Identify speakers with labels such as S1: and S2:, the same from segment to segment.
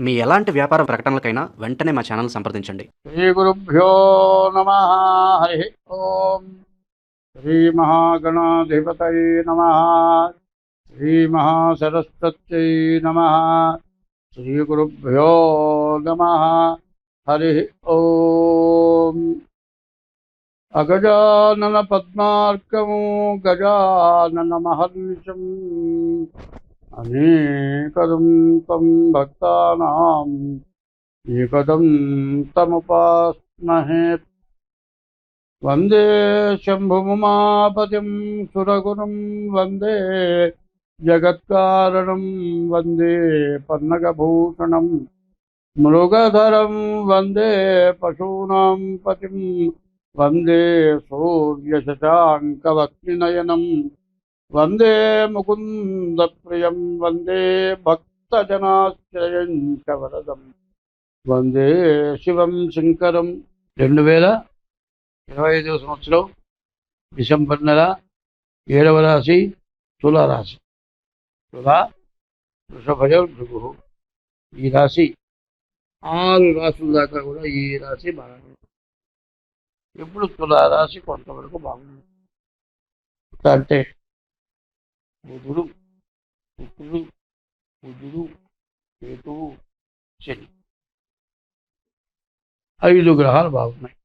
S1: మీ ఎలాంటి వ్యాపార ప్రకటనలకైనా వెంటనే మా ఛానల్ సంప్రదించండి.
S2: శ్రీ గురుభ్యో నమ. హరి ఓం. శ్రీ మహాగణాధిపతయే నమ. శ్రీ మహాసరస్వత్యై నమ. శ్రీ గురుభ్యో నమ. హరి ఓం. అగజానన పద్మార్కము గజానన మహర్నిశం అనేకదం తం భక్తానాం ఏకదం తముపాస్మహే. వందే శంభుముమాపతిం సురగురుం వందే జగత్కారణం వందే పన్నగభూషణం మృగధరం వందే పశూనాం పతిం వందే సూర్యశశాంకవక్నినయనం వందే ముకుందప్రియం వందే భక్తజనాశ్రయం చ వరదం వందే శివం శంకరం. 2025 సంవత్సరం డిసెంబర్ నెల 7వ రాశి తులారాశి. తులా వృషభజం భృగు. ఈ రాశి 6 రాశుల దాకా కూడా ఈ రాశి బాగుంది. ఇప్పుడు తులారాశి కొంతవరకు బాగుంది. అంటే బుధుడు, శుక్రుడు, బుధుడు, కేతువు, శని 5 గ్రహాలు బాగున్నాయి.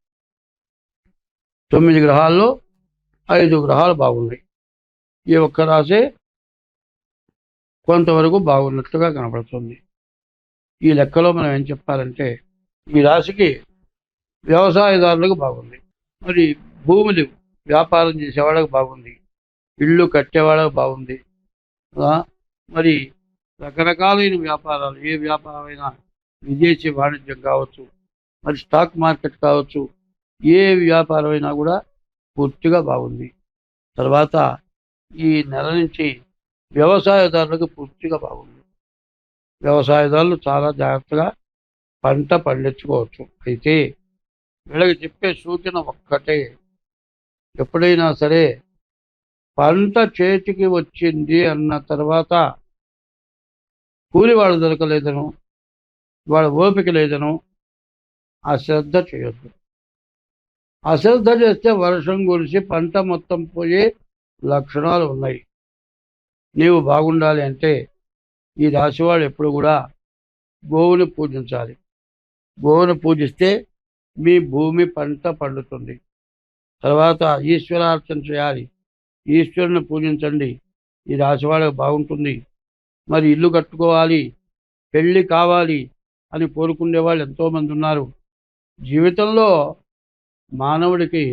S2: 9 గ్రహాల్లో 5 గ్రహాలు బాగున్నాయి. ఈ ఒక్క రాశి కొంతవరకు బాగున్నట్లుగా కనపడుతుంది. ఈ లెక్కలో మనం ఏం చెప్పాలంటే ఈ రాశికి వ్యవసాయదారులకు బాగుంది, మరి భూములు వ్యాపారం చేసేవాళ్ళకి బాగుంది, ఇళ్ళు కట్టేవాళ్ళకి బాగుంది, మరి రకరకాలైన వ్యాపారాలు, ఏ వ్యాపారమైనా విదేశీ వాణిజ్యం కావచ్చు, మరి స్టాక్ మార్కెట్ కావచ్చు, ఏ వ్యాపారమైనా కూడా పూర్తిగా బాగుంది. తర్వాత ఈ నెల నుంచి వ్యవసాయదారులకు పూర్తిగా బాగుంది. వ్యవసాయదారులు చాలా జాగ్రత్తగా పంట పండించుకోవచ్చు. అయితే వీళ్ళకి చెప్పే సూచన ఒక్కటే, ఎప్పుడైనా సరే పంట చేతికి వచ్చింది అన్న తర్వాత కూలి వాళ్ళు దొరకలేదను, వాళ్ళ ఓపిక లేదను అశ్రద్ధ చేయొద్దు. అశ్రద్ధ చేస్తే వర్షం కురిసి పంట మొత్తం పోయే లక్షణాలు ఉన్నాయి. నీవు బాగుండాలి అంటే ఈ రాశివాళ్ళు ఎప్పుడు కూడా గోవుని పూజించాలి. గోవుని పూజిస్తే మీ భూమి పంట పండుతుంది. తర్వాత ఈశ్వరార్చన చేయాలి. ఈశ్వరుని పూజించండి. ఈ రాశివాళ్ళకి బాగుంటుంది. మరి ఇల్లు కట్టుకోవాలి, పెళ్ళి కావాలి అని కోరుకునే వాళ్ళు ఎంతోమంది ఉన్నారు. జీవితంలో మానవుడికి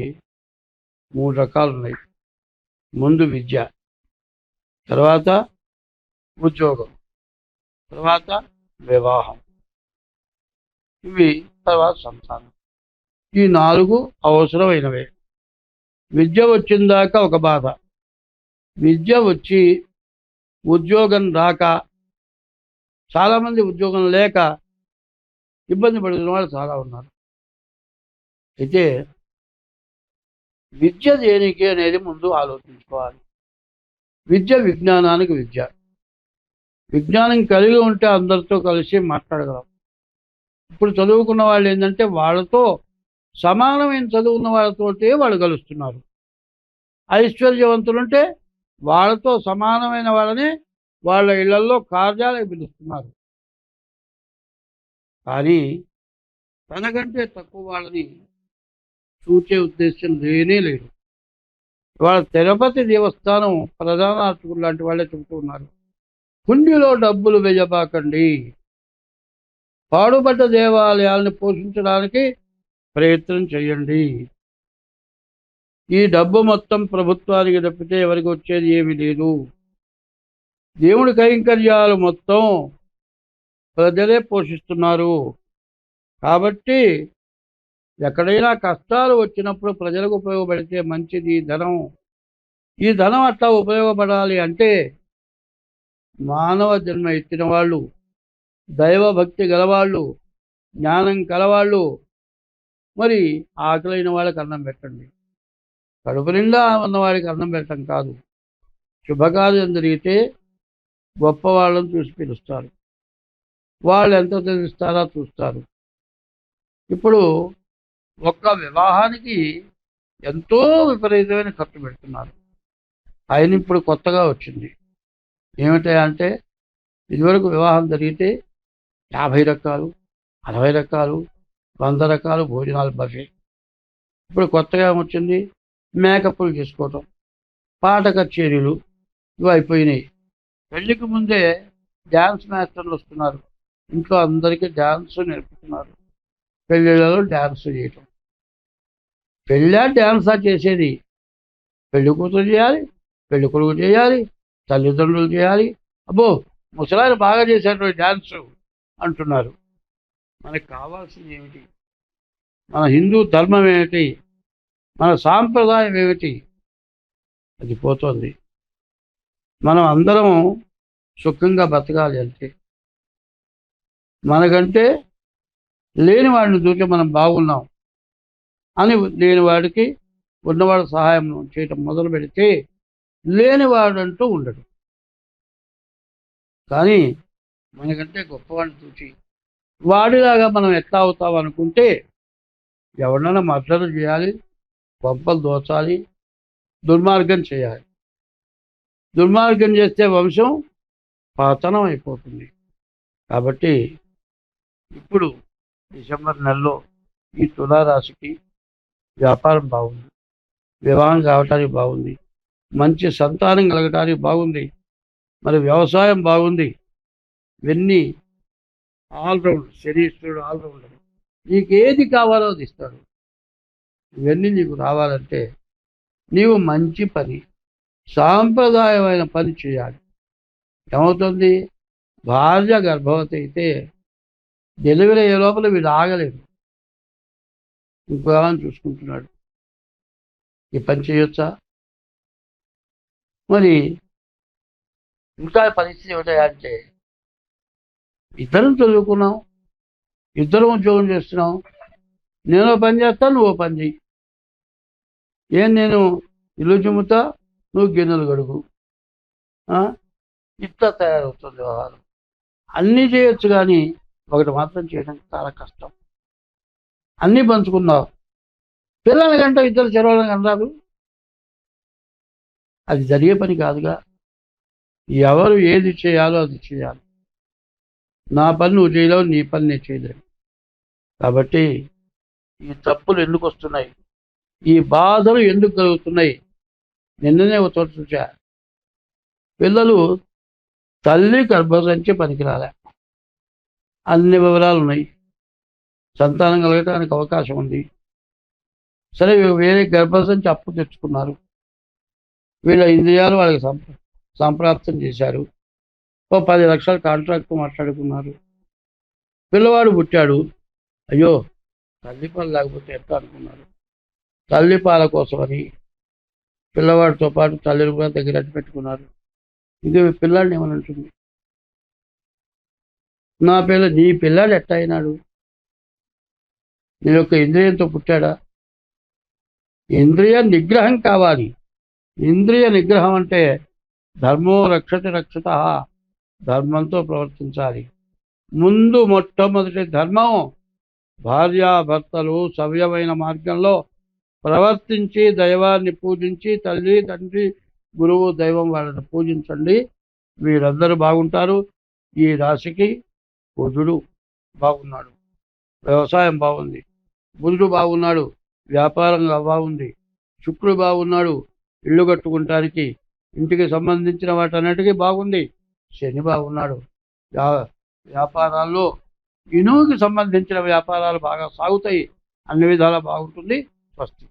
S2: 3 రకాలు ఉన్నాయి. ముందు విద్య, తర్వాత ఉద్యోగం, తర్వాత వివాహం, ఇవి తర్వాత సంతానం. ఈ 4 అవసరమైనవే. విద్య వచ్చిందాకా ఒక బాధ, విద్య వచ్చి ఉద్యోగం రాక, చాలామంది ఉద్యోగం లేక ఇబ్బంది పడుతున్న వాళ్ళు చాలా ఉన్నారు. అయితే విద్య దేనికి అనేది ముందు ఆలోచించుకోవాలి. విద్య విజ్ఞానానికి విద్య. విజ్ఞానం కలిగి ఉంటే అందరితో కలిసి మాట్లాడగలం. ఇప్పుడు చదువుకున్న వాళ్ళు ఏంటంటే వాళ్ళతో సమానమైన చదువుకున్న వాళ్ళతోటే వాళ్ళు కలుస్తున్నారు. ఐశ్వర్యవంతులుంటే వాళ్ళతో సమానమైన వాళ్ళని వాళ్ళ ఇళ్లలో కార్యాలకు పిలుస్తున్నారు. కానీ తనకంటే తక్కువ వాళ్ళని చూచే ఉద్దేశం లేనే లేదు. వాళ్ళ తిరుపతి దేవస్థానం ప్రధాన అర్చకులు లాంటి వాళ్ళే చెబుతూ ఉన్నారు, హుండీలో డబ్బులు వేయబాకండి, పాడుబడ్డ దేవాలయాలను పోషించడానికి ప్రయత్నం చేయండి. ఈ డబ్బు మొత్తం ప్రభుత్వానికి తప్పితే ఎవరికి వచ్చేది ఏమీ లేదు. దేవుడి కైంకర్యాలు మొత్తం ప్రజలే పోషిస్తున్నారు. కాబట్టి ఎక్కడైనా కష్టాలు వచ్చినప్పుడు ప్రజలకు ఉపయోగపడితే మంచిది ధనం. ఈ ధనం అట్లా ఉపయోగపడాలి అంటే మానవ జన్మ ఎత్తిన వాళ్ళు, దైవభక్తి గలవాళ్ళు, జ్ఞానం కలవాళ్ళు, మరి ఆకలైన వాళ్ళకి అన్నం పెట్టండి. కడుపు నిండా ఉన్నవాడికి అన్నం పెట్టడం కాదు. శుభకార్యం జరిగితే గొప్ప వాళ్ళని చూసి పిలుస్తారు. వాళ్ళు ఎంత తెలుస్తారో చూస్తారు. ఇప్పుడు ఒక్క వివాహానికి ఎంతో విపరీతమైన ఖర్చు పెడుతున్నారు. ఆయన ఇప్పుడు కొత్తగా వచ్చింది ఏమిటా అంటే, ఇదివరకు వివాహం జరిగితే 50 రకాలు, 60 రకాలు, 100 రకాలు భోజనాలు బఫే. ఇప్పుడు కొత్తగా వచ్చింది మేకప్లు చేసుకోవటం, పాట కచేరీలు, ఇవి అయిపోయినాయి. పెళ్లికి ముందే డ్యాన్స్ మాస్టర్లు వస్తున్నారు, ఇంట్లో అందరికీ డ్యాన్స్ నేర్పుతున్నారు. పెళ్ళిళ్ళలో డ్యాన్స్ చేయటం. పెళ్ళా డ్యాన్సా చేసేది? పెళ్లి కూతురు చేయాలి, పెళ్లి కొడుకు చేయాలి, తల్లిదండ్రులు చేయాలి. అబ్బో, ముసలాయన బాగా చేశారు డ్యాన్స్ అంటున్నారు. మనకు కావాల్సింది ఏమిటి? మన హిందూ ధర్మం ఏమిటి? మన సాంప్రదాయం ఏమిటి? అది పోతుంది. మనం అందరం సుఖంగా బతకాలి అంటే, మనకంటే లేని వాడిని చూసి మనం బాగున్నాం అని లేని వాడికి ఉన్నవాడు సహాయం చేయటం మొదలు పెడితే లేనివాడు అంటూ ఉండడు. కానీ మనకంటే గొప్పవాడిని చూసి వాడిలాగా మనం ఎట్లా అవుతాం అనుకుంటే ఎవరినైనా మద్దతు చేయాలి, కొంపలు దోచాలి, దుర్మార్గం చేయాలి. దుర్మార్గం చేస్తే వంశం పతనం అయిపోతుంది. కాబట్టి ఇప్పుడు డిసెంబర్ నెలలో ఈ తులారాశికి వ్యాపారం బాగుంది, వివాహం కావటానికి బాగుంది, మంచి సంతానం కలగటానికి బాగుంది, మరి వ్యవసాయం బాగుంది. ఇవన్నీ ఆల్రౌండ్, శనీశ్వరుడు ఆల్రౌండర్. నీకు ఏది కావాలో అది ఇస్తాడు. ఇవన్నీ నీకు రావాలంటే నీవు మంచి పని, సాంప్రదాయమైన పని చేయాలి. ఏమవుతుంది? భార్య గర్భవతి అయితే డెలివరీ అయ్యే లోపల వీడు ఆగలేదు, ఇంకో ఏమైనా చూసుకుంటున్నాడు. ఈ పని చేయొచ్చా? మరి ఇంకా పరిస్థితి ఏమిటంటే, ఇద్దరం చదువుకున్నాం, ఇద్దరం ఉద్యోగం చేస్తున్నాం, నేను పని చేస్తాను, నువ్వు పని చెయ్యి. నేను ఇల్లు చిమ్ముతా, నువ్వు గిన్నెలు గడుగు. ఇట్లా తయారవుతుంది వ్యవహారం. అన్నీ చేయొచ్చు, కానీ ఒకటి మాత్రం చేయడానికి చాలా కష్టం. అన్నీ పంచుకున్నావు, పిల్లల కంటే ఇద్దరు చెరవలని అన్నారు, అది జరిగే పని కాదుగా. ఎవరు ఏది చేయాలో అది చేయాలి. నా పని నువ్వు చేయలేవు, నీ పని నేను చేయలేను. కాబట్టి ఈ తప్పులు ఎందుకు వస్తున్నాయి, ఈ బాధలు ఎందుకు కలుగుతున్నాయి? నిన్ననే ఒక చోట చూసా, పిల్లలు తల్లి గర్భసంచి పనికిరాలే, అన్ని వివరాలు ఉన్నాయి, సంతానం కలగటానికి అవకాశం ఉంది. సరే, వేరే గర్భసంచి అప్పు తెచ్చుకున్నారు, వీళ్ళ ఇంద్రియాలు వాళ్ళకి సంప్రాప్తం చేశారు, ఓ 10 లక్షల కాంట్రాక్ట్ మాట్లాడుకున్నారు. పిల్లవాడు పుట్టాడు, అయ్యో తల్లిపాలు లేకపోతే ఎట్లా అనుకున్నారు. తల్లిపాల కోసమని పిల్లవాడితో పాటు తల్లిని కూడా దగ్గర పెట్టుకున్నారు. ఇది పిల్లాడిని ఏమని ఉంటుంది? నీ పిల్లాడు ఎట్లా అయినాడు? నీ యొక్క ఇంద్రియంతో పుట్టాడా? ఇంద్రియ నిగ్రహం కావాలి. ఇంద్రియ నిగ్రహం అంటే ధర్మో రక్షతి రక్షత, ధర్మంతో ప్రవర్తించాలి. ముందు మొట్టమొదటి ధర్మం, భార్యాభర్తలు సవ్యమైన మార్గంలో ప్రవర్తించి దైవాన్ని పూజించి, తల్లి తండ్రి గురువు దైవం వాళ్ళని పూజించండి, వీరందరూ బాగుంటారు. ఈ రాశికి బుధుడు బాగున్నాడు, వ్యవసాయం బాగుంది. బుధుడు బాగున్నాడు, వ్యాపారం బాగుంది. శుక్రుడు బాగున్నాడు, ఇల్లు కట్టుకుంటానికి, ఇంటికి సంబంధించిన వాటన్నిటికీ బాగుంది. శని బాగున్నాడు, వ్యాపారాల్లో ఇనుముకి సంబంధించిన వ్యాపారాలు బాగా సాగుతాయి, అన్ని విధాలా బాగుంటుంది. స్వస్తి.